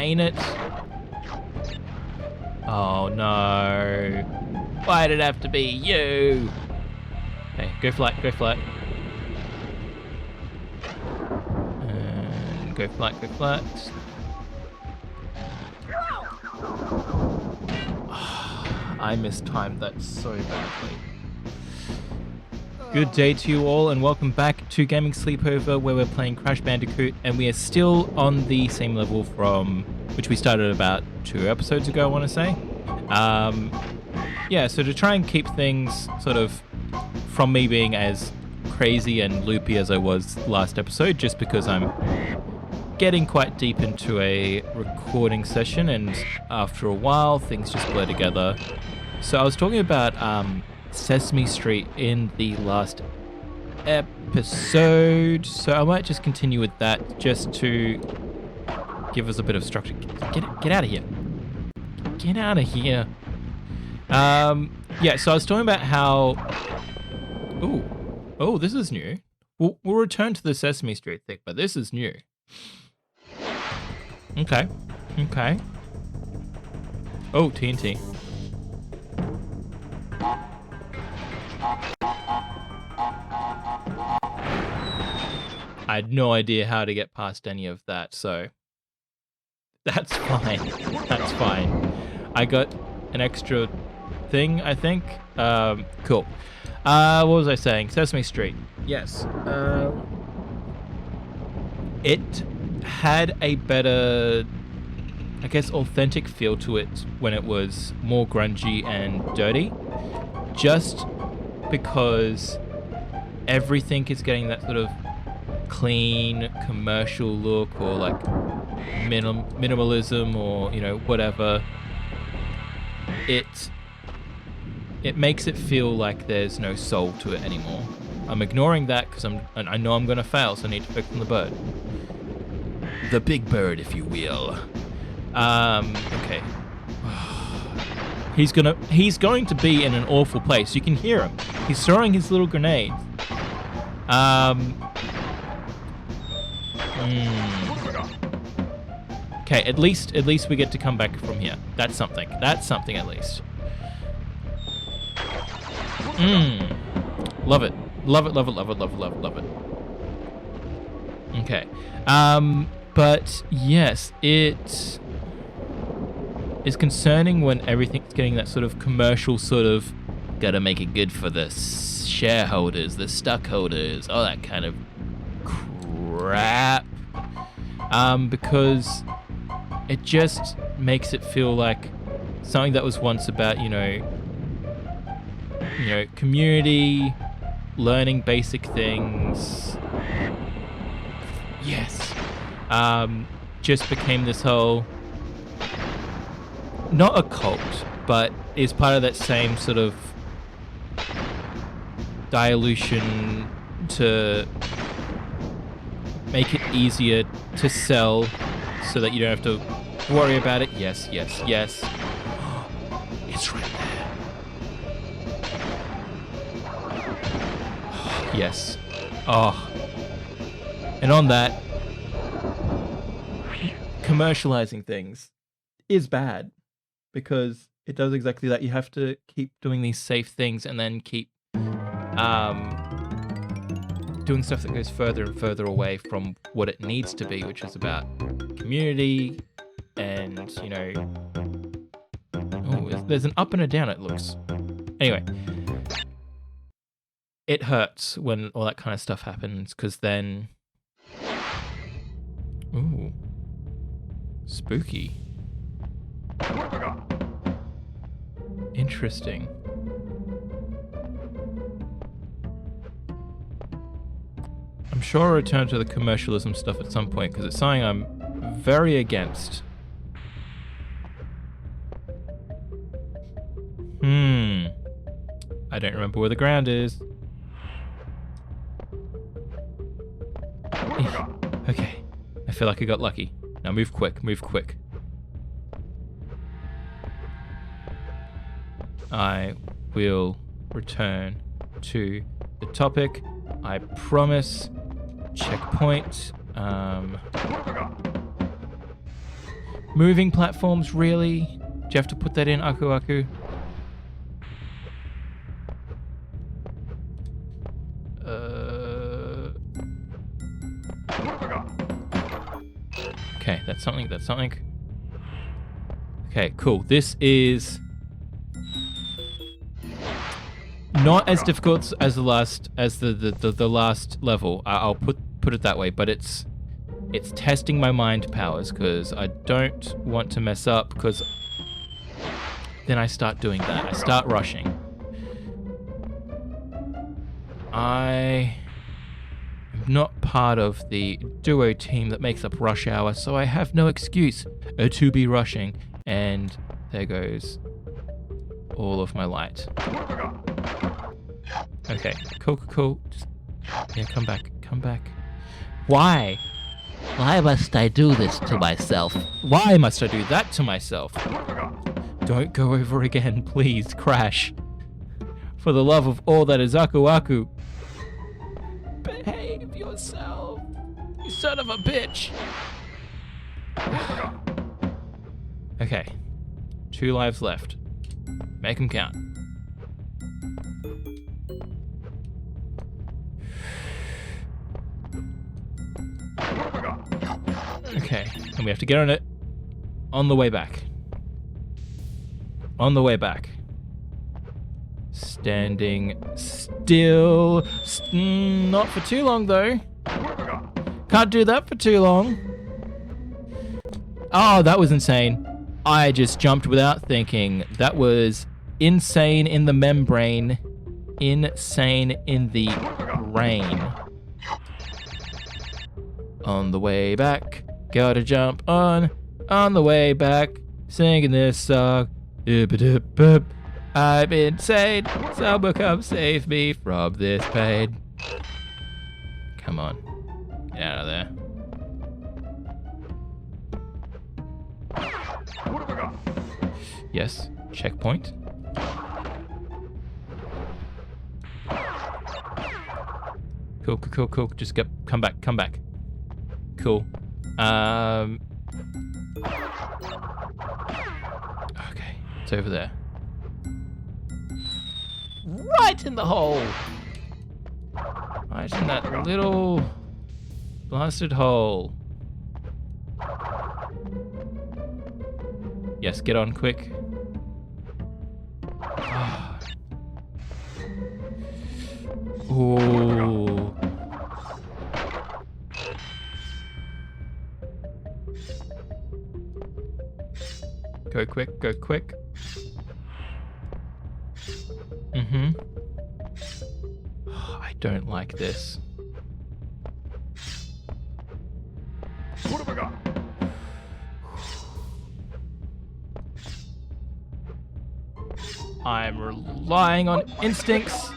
ain't it? Oh no. Why did it have to be you? Okay, go flat, go flat. And go flat, go flat. I mistimed that so badly. Good day to you all and welcome back to Gaming Sleepover, where we're playing Crash Bandicoot, and we are still on the same level from which we started about 2 episodes ago, I want to say. Yeah, so to try and keep things sort of from me being as crazy and loopy as I was last episode, just because I'm getting quite deep into a recording session, and after a while things just blur together. So I was talking about Sesame Street in the last episode, so I might just continue with that just to give us a bit of structure. Get out of here. Get out of here. Yeah, so I was talking about how... Oh, this is new. We'll return to the Sesame Street thing, but this is new. Okay. Oh, TNT. I had no idea how to get past any of that, so that's fine. That's fine. I got an extra thing, I think. Cool. What was I saying? Sesame Street. Yes. It had a better, I guess, authentic feel to it when it was more grungy and dirty, just because everything is getting that sort of clean commercial look, or like minimalism, or whatever. It makes it feel like there's no soul to it anymore. I'm ignoring that because I know I'm gonna fail, so I need to focus on the bird. The big bird, if you will. Okay. He's going to be in an awful place. You can hear him. He's throwing his little grenades. Okay, at least we get to come back from here. That's something. That's something at least. Love it. Love it. Okay. But yes, it is concerning when everything's getting that sort of commercial sort of gotta make it good for the shareholders, the stockholders, all that kind of crap. Because it just makes it feel like something that was once about, community, learning basic things. Yes. Just became this whole, not a cult, but is part of that same sort of dilution to make it easier to sell so that you don't have to worry about it. Yes. It's right there. Yes. Oh. And on that, commercializing things is bad because it does exactly that. You have to keep doing these safe things and then keep doing stuff that goes further and further away from what it needs to be, which is about community and, oh, there's an up and a down, it looks. Anyway, it hurts when all that kind of stuff happens, because then... Ooh. Spooky. Interesting. I'm sure I'll return to the commercialism stuff at some point, because it's something I'm very against. I don't remember where the ground is. Okay. I feel like I got lucky. Now move quick. I will return to the topic. I promise. Moving platforms, really? Do you have to put that in, Aku Aku? Okay, that's something, that's something. Okay, cool. This is not as difficult as the last level. I'll put it that way, but it's testing my mind powers because I don't want to mess up because then I start doing that. I start rushing. I am not part of the duo team that makes up Rush Hour, so I have no excuse to be rushing. And there goes all of my light. Okay, cool. Just, yeah, come back. Why? Why must I do this to myself? Why must I do that to myself? Don't go over again, please, Crash. For the love of all that is Aku Aku. Behave yourself, you son of a bitch. Okay, 2 lives left. Make them count. Okay, and we have to get on it on the way back. On the way back. Standing still. Not for too long, though. Can't do that for too long. Oh, that was insane. I just jumped without thinking. That was insane in the membrane. Insane in the brain. On the way back. Gotta jump on the way back. Singing this song. I'm insane. Someone come save me from this pain. Come on. Get out of there. Yes. Checkpoint. Cool. Just come back. Cool. Okay. It's over there. Right in the hole. Right in that little blasted hole. Yes, get on quick. Ooh. Go quick. I don't like this. What have I got? I'm relying on instincts.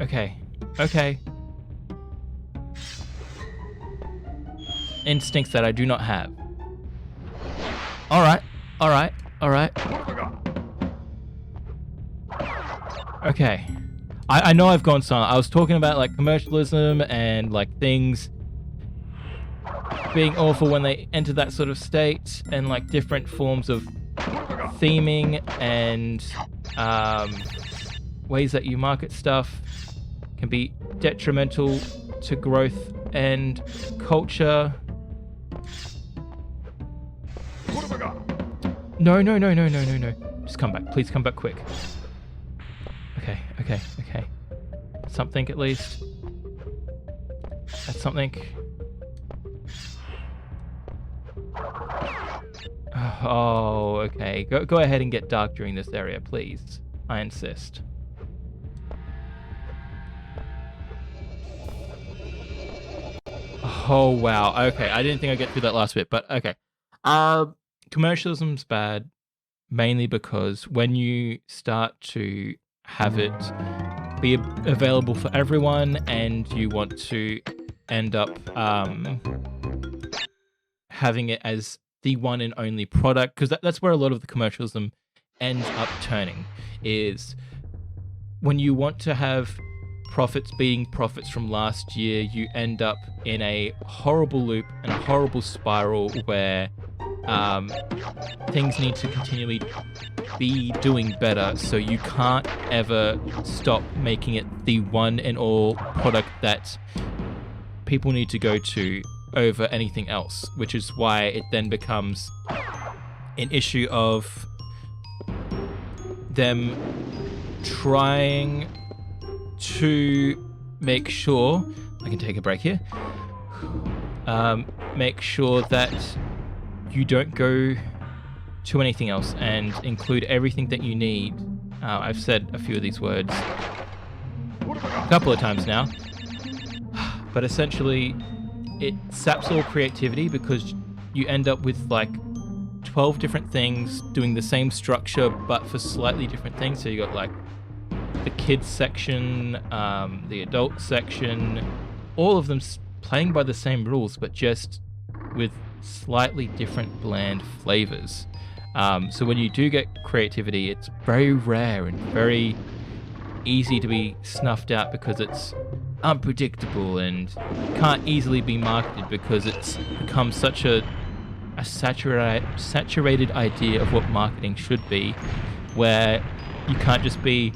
Okay. Instincts that I do not have. All right. Okay. I know I've gone silent. I was talking about like commercialism and like things being awful when they enter that sort of state, and like different forms of theming and ways that you market stuff can be detrimental to growth and culture. What have I got? No. Just come back. Please come back quick. Okay. Something at least. That's something. Oh, okay. Go ahead and get dark during this area, please. I insist. Oh, wow. Okay, I didn't think I'd get through that last bit, but okay. Commercialism's bad, mainly because when you start to have it be available for everyone and you want to end up having it as the one and only product, because that's where a lot of the commercialism ends up turning, is when you want to have profits beating profits from last year, you end up in a horrible loop and a horrible spiral where things need to continually be doing better, so you can't ever stop making it the one and all product that people need to go to over anything else, which is why it then becomes an issue of them trying to make sure, I can take a break here, make sure that you don't go to anything else and include everything that you need. I've said a few of these words a couple of times now, but essentially it saps all creativity because you end up with like 12 different things doing the same structure but for slightly different things. So you got like the kids section, the adult section, all of them playing by the same rules but just with slightly different bland flavors. So when you do get creativity, it's very rare and very easy to be snuffed out because it's unpredictable and can't easily be marketed because it's become such a saturated idea of what marketing should be, where you can't just be,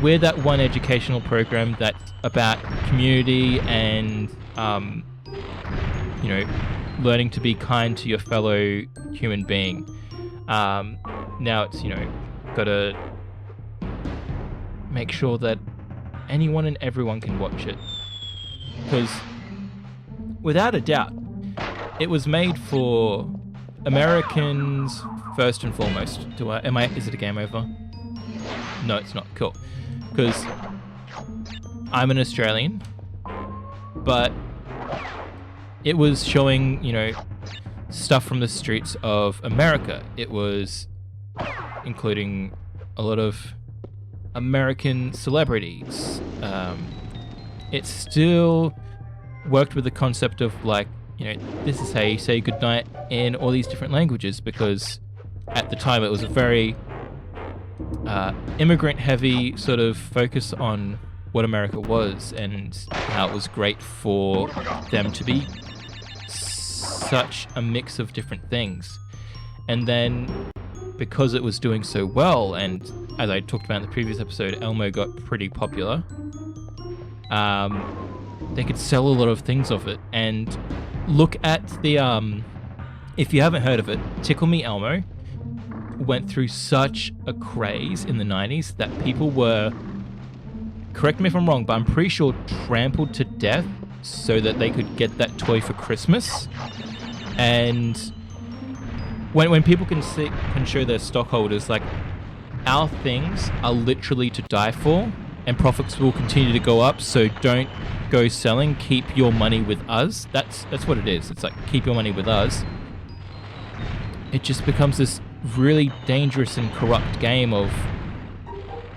we're that one educational program that's about community and learning to be kind to your fellow human being. Now it's, got to make sure that anyone and everyone can watch it. Because without a doubt, it was made for Americans first and foremost. Is it a game over? No, it's not. Cool. Because I'm an Australian, but it was showing, stuff from the streets of America. It was including a lot of American celebrities. It still worked with the concept of like, this is how you say goodnight in all these different languages, because at the time it was a very immigrant heavy sort of focus on what America was and how it was great for them to be such a mix of different things. And then because it was doing so well, and as I talked about in the previous episode, Elmo got pretty popular, they could sell a lot of things off it. And look at the if you haven't heard of it, Tickle Me Elmo went through such a craze in the 90s that people were, correct me if I'm wrong, but I'm pretty sure trampled to death so that they could get that toy for Christmas. And when people can show their stockholders, like, our things are literally to die for, and profits will continue to go up, so don't go selling, keep your money with us. That's what it is. It's like, keep your money with us. It just becomes this really dangerous and corrupt game of,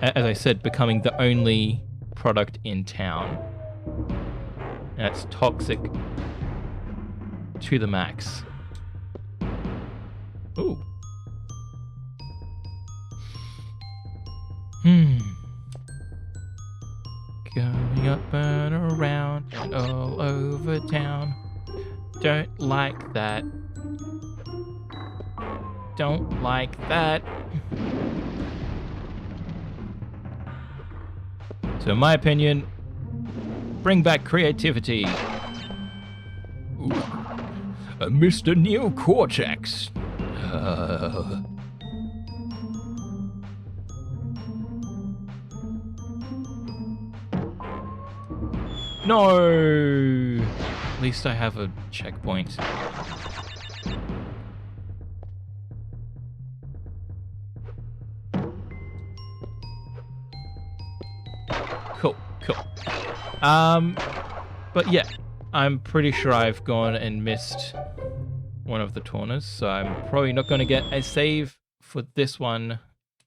as I said, becoming the only product in town. And it's toxic to the max. Ooh. Going up and around and all over town. Don't like that. Don't like that. So in my opinion, bring back creativity. Ooh. Mr. Neocortex. No! At least I have a checkpoint. Cool. But yeah, I'm pretty sure I've gone and missed one of the corners, so I'm probably not going to get a save for this one,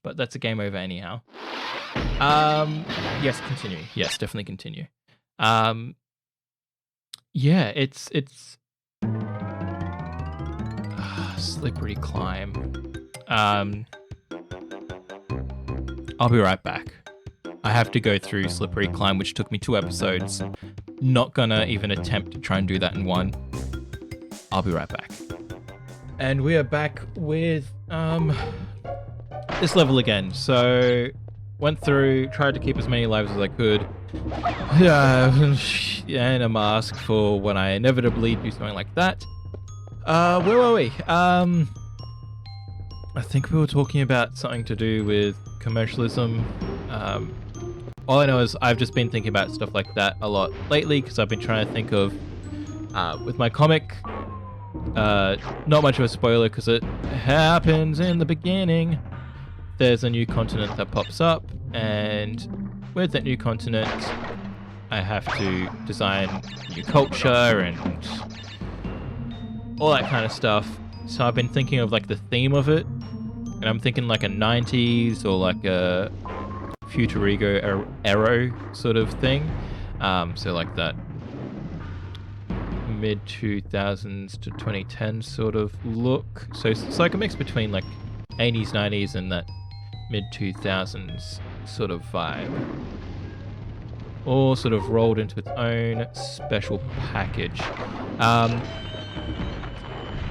but that's a game over anyhow. Yes, continue. Yes, definitely continue. Yeah, it's slippery climb. I'll be right back. I have to go through Slippery Climb, which took me 2 episodes. Not gonna even attempt to try and do that in one. I'll be right back. And we are back with this level again. So went through, tried to keep as many lives as I could. And a mask for when I inevitably do something like that. Where were we? I think we were talking about something to do with commercialism. All I know is I've just been thinking about stuff like that a lot lately because I've been trying to think of, with my comic, not much of a spoiler because it happens in the beginning. There's a new continent that pops up, and with that new continent, I have to design new culture and all that kind of stuff. So I've been thinking of like the theme of it, and I'm thinking like a 90s or like a Futurigo Arrow sort of thing. So like that mid 2000s to 2010 sort of look. So it's like a mix between like 80s, 90s and that mid 2000s sort of vibe. All sort of rolled into its own special package.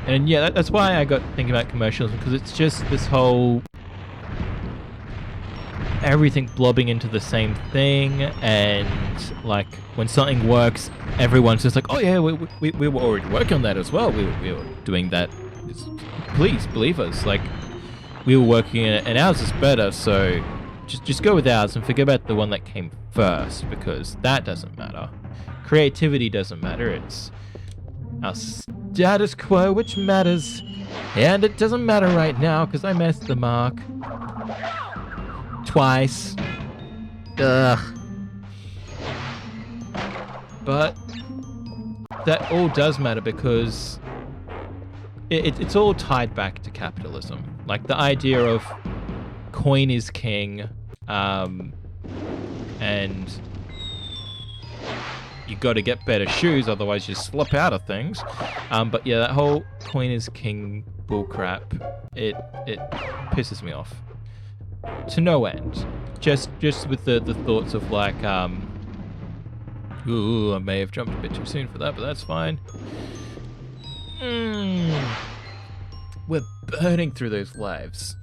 And yeah, that's why I got thinking about commercialism, because it's just this whole everything blobbing into the same thing, and like when something works, everyone's just like, oh yeah, we were already working on that as well. We were doing that. Please believe us. Like we were working on it, and ours is better. So just go with ours and forget about the one that came first, because that doesn't matter. Creativity doesn't matter. It's our status quo which matters, and it doesn't matter right now because I missed the mark twice. Ugh. But that all does matter because it's all tied back to capitalism. Like the idea of coin is king, and you got to get better shoes, otherwise you slip out of things. But yeah, that whole coin is king bullcrap, it pisses me off to no end. Just with the thoughts of like, ooh, I may have jumped a bit too soon for that, but that's fine. We're burning through those lives.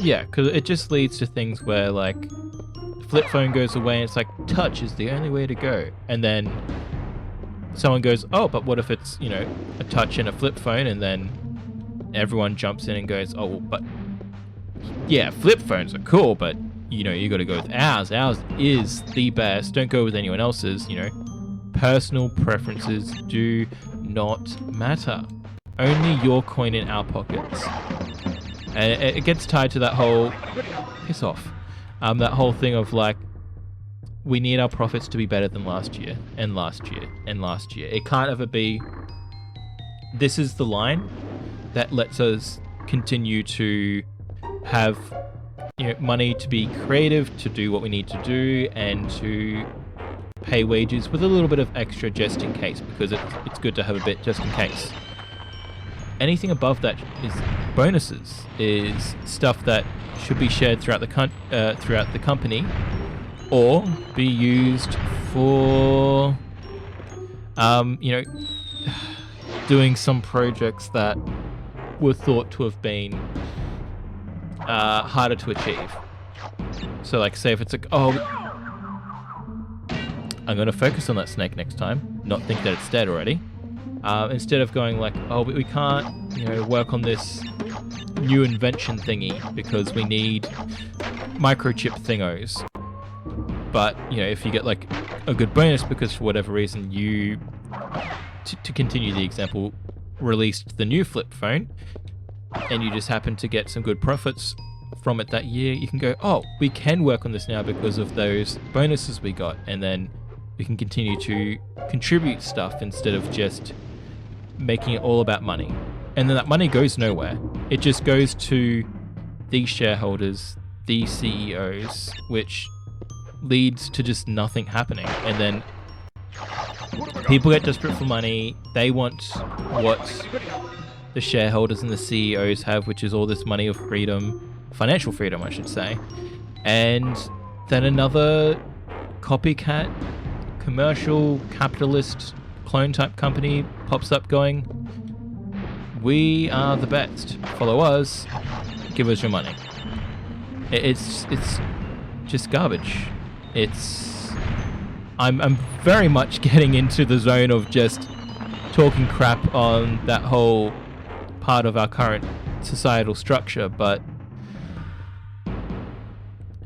Yeah, because it just leads to things where like flip phone goes away and it's like touch is the only way to go, and then someone goes, oh, but what if it's, a touch and a flip phone, and then everyone jumps in and goes, oh, but yeah, flip phones are cool, but you got to go with ours. Ours is the best. Don't go with anyone else's. Personal preferences do not matter. Only your coin in our pockets. And it gets tied to that whole piss off. That whole thing of like, we need our profits to be better than last year, and last year, and last year. It can't ever be, this is the line that lets us continue to have money to be creative, to do what we need to do, and to pay wages with a little bit of extra just in case, because it's good to have a bit just in case. Anything above that is bonuses, is stuff that should be shared throughout the company, or be used for, doing some projects that were thought to have been harder to achieve. So, like, say if it's like, oh, I'm going to focus on that snake next time, not think that it's dead already. Instead of going like, oh, but we can't, work on this new invention thingy because we need microchip thingos. But, if you get like a good bonus because for whatever reason you, to continue the example, released the new flip phone, and you just happen to get some good profits from it that year, you can go, oh, we can work on this now because of those bonuses we got, and then we can continue to contribute stuff instead of just making it all about money. And then that money goes nowhere. It just goes to the shareholders, the CEOs, which leads to just nothing happening. And then people get desperate for money. They want what the shareholders and the CEOs have, which is all this money of freedom, financial freedom, I should say. And then another copycat, commercial, capitalist clone type company pops up going, we are the best. Follow us. Give us your money. It's just garbage. I'm very much getting into the zone of just talking crap on that whole part of our current societal structure, but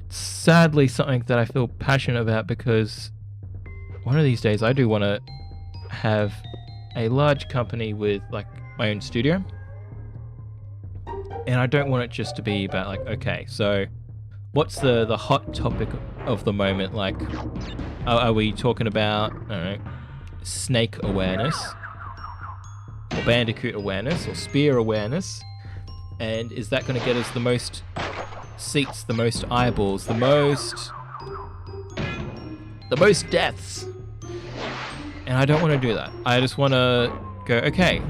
it's sadly something that I feel passionate about, because one of these days I do want to have a large company with like my own studio, and I don't want it just to be about like, okay, so what's the hot topic of the moment? Like, are we talking about, I don't know, snake awareness, or Bandicoot awareness, or spear awareness? And is that going to get us the most seats, the most eyeballs, the most deaths? And I don't want to do that. I just want to go, okay,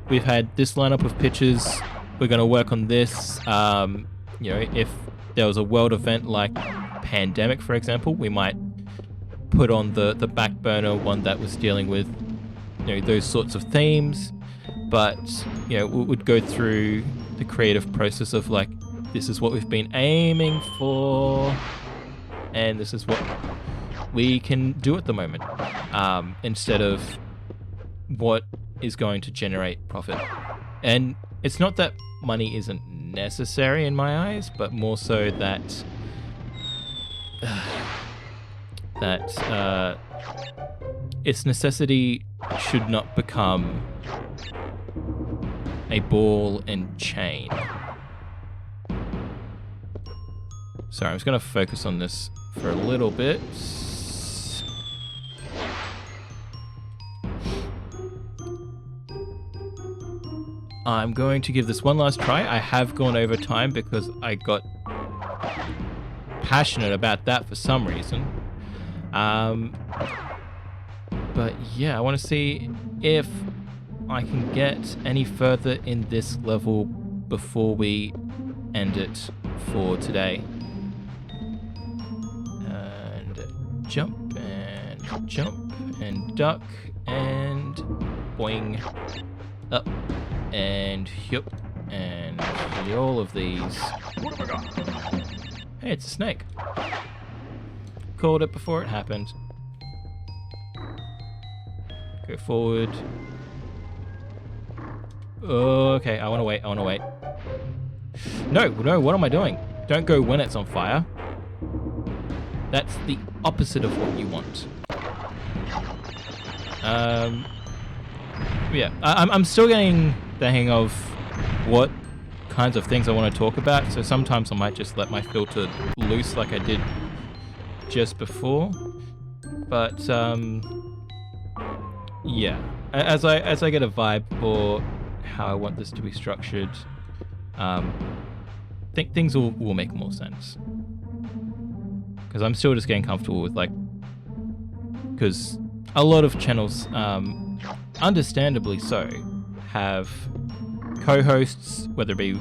we've had this lineup of pitches, we're going to work on this. If there was a world event like Pandemic, for example, we might put on the back burner one that was dealing with, those sorts of themes. But, we would go through the creative process of like, this is what we've been aiming for, and this is what we can do at the moment, instead of what is going to generate profit. And it's not that money isn't necessary in my eyes, but more so that its necessity should not become a ball and chain. Sorry, I'm just going to focus on this for a little bit. I'm going to give this one last try. I have gone over time because I got passionate about that for some reason. But yeah, I want to see if I can get any further in this level before we end it for today. And jump and duck and boing, up and yup, and all of these. Hey, it's a snake. Called it before it happened. Go forward. Okay, I want to wait. No, what am I doing? Don't go when it's on fire. That's the opposite of what you want. Yeah, I'm still getting the hang of what kinds of things I want to talk about, so sometimes I might just let my filter loose like I did just before. But yeah, as I get a vibe for how I want this to be structured, think things will make more sense. Because I'm still just getting comfortable with because a lot of channels, understandably so, have co-hosts, whether it be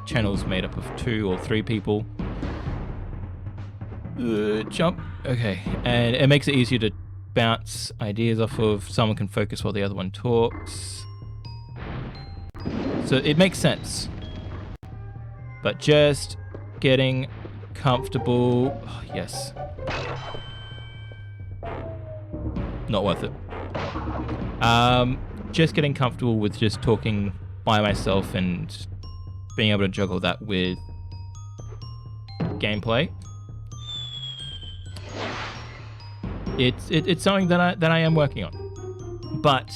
channels made up of 2 or 3 people. Jump. Okay, and it makes it easier to bounce ideas off of. Someone can focus while the other one talks. So it makes sense. But just getting comfortable. Oh, yes. Not worth it. Just getting comfortable with just talking by myself and being able to juggle that with gameplay. It's something that I am working on, but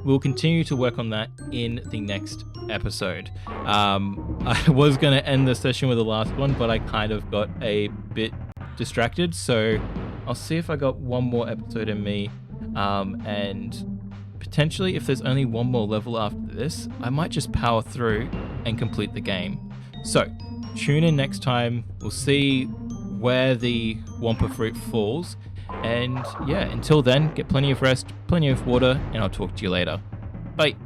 we'll continue to work on that in the next episode. I was going to end the session with the last one, but I kind of got a bit distracted, so I'll see if I got one more episode in me, and potentially if there's only one more level after this, I might just power through and complete the game. So tune in next time. We'll see where the Wampa fruit falls. And yeah, until then, get plenty of rest, plenty of water, and I'll talk to you later. Bye.